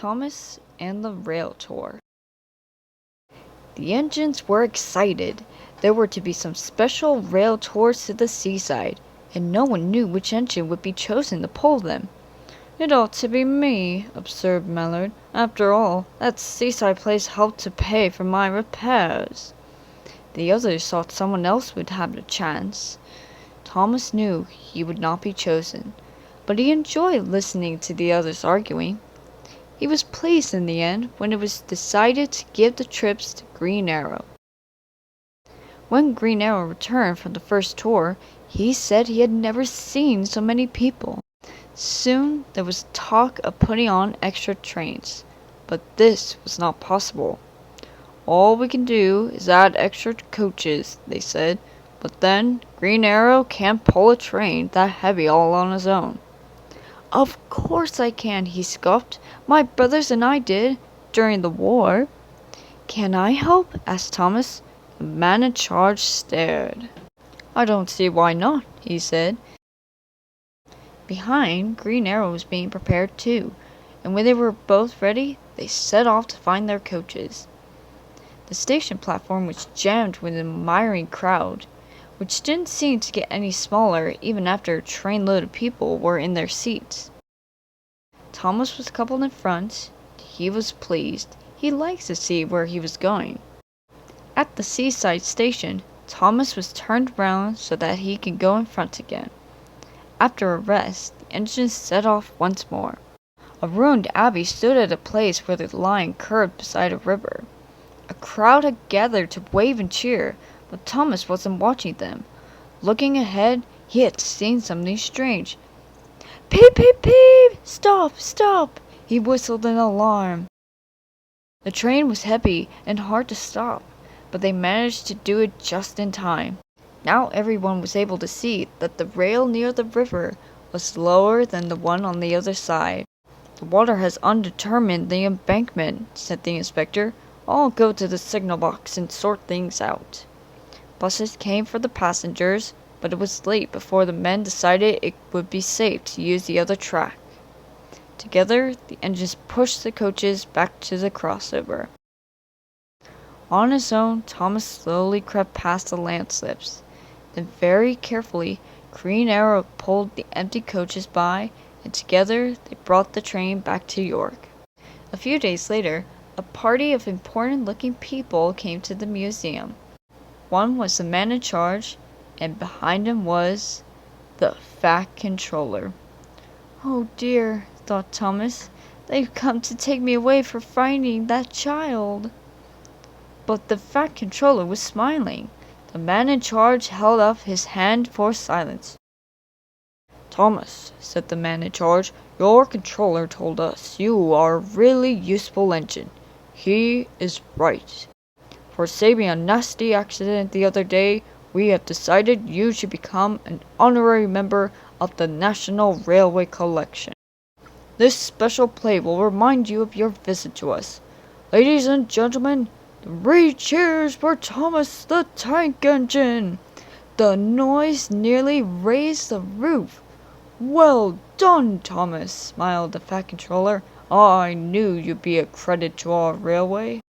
Thomas and the Rail Tour. The engines were excited. There were to be some special rail tours to the seaside, and no one knew which engine would be chosen to pull them. "It ought to be me," observed Mallard. "After all, that seaside place helped to pay for my repairs." The others thought someone else would have the chance. Thomas knew he would not be chosen, but he enjoyed listening to the others arguing. He was pleased in the end when it was decided to give the trips to Green Arrow. When Green Arrow returned from the first tour, he said he had never seen so many people. Soon there was talk of putting on extra trains, but this was not possible. "All we can do is add extra coaches," they said, "but then Green Arrow can't pull a train that heavy all on his own." "Of course I can," he scoffed. "My brothers and I did, during the war." "Can I help?" asked Thomas. The man in charge stared. "I don't see why not," he said. Behind, Green Arrow was being prepared too, and when they were both ready, they set off to find their coaches. The station platform was jammed with an admiring crowd, which didn't seem to get any smaller even after a trainload of people were in their seats. Thomas was coupled in front. He was pleased. He liked to see where he was going. At the seaside station, Thomas was turned round so that he could go in front again. After a rest, the engines set off once more. A ruined abbey stood at a place where the line curved beside a river. A crowd had gathered to wave and cheer, but Thomas wasn't watching them. Looking ahead, he had seen something strange. "Peep, peep, peep! Stop, stop!" He whistled in alarm. The train was heavy and hard to stop, but they managed to do it just in time. Now everyone was able to see that the rail near the river was lower than the one on the other side. "The water has undermined the embankment," said the inspector. "I'll go to the signal box and sort things out." Buses came for the passengers, but it was late before the men decided it would be safe to use the other track. Together, the engines pushed the coaches back to the crossover. On his own, Thomas slowly crept past the landslips. Then very carefully, Green Arrow pulled the empty coaches by, and together they brought the train back to York. A few days later, a party of important-looking people came to the museum. One was the man in charge, and behind him was the Fat Controller. "Oh dear," thought Thomas, "they've come to take me away for finding that child." But the Fat Controller was smiling. The man in charge held up his hand for silence. "Thomas," said the man in charge, "your controller told us you are a really useful engine. He is right. For saving a nasty accident the other day, we have decided you should become an honorary member of the National Railway Collection. This special play will remind you of your visit to us. Ladies and gentlemen, 3 cheers for Thomas the Tank Engine!" The noise nearly raised the roof. "Well done, Thomas," smiled the Fat Controller. "I knew you'd be a credit to our railway."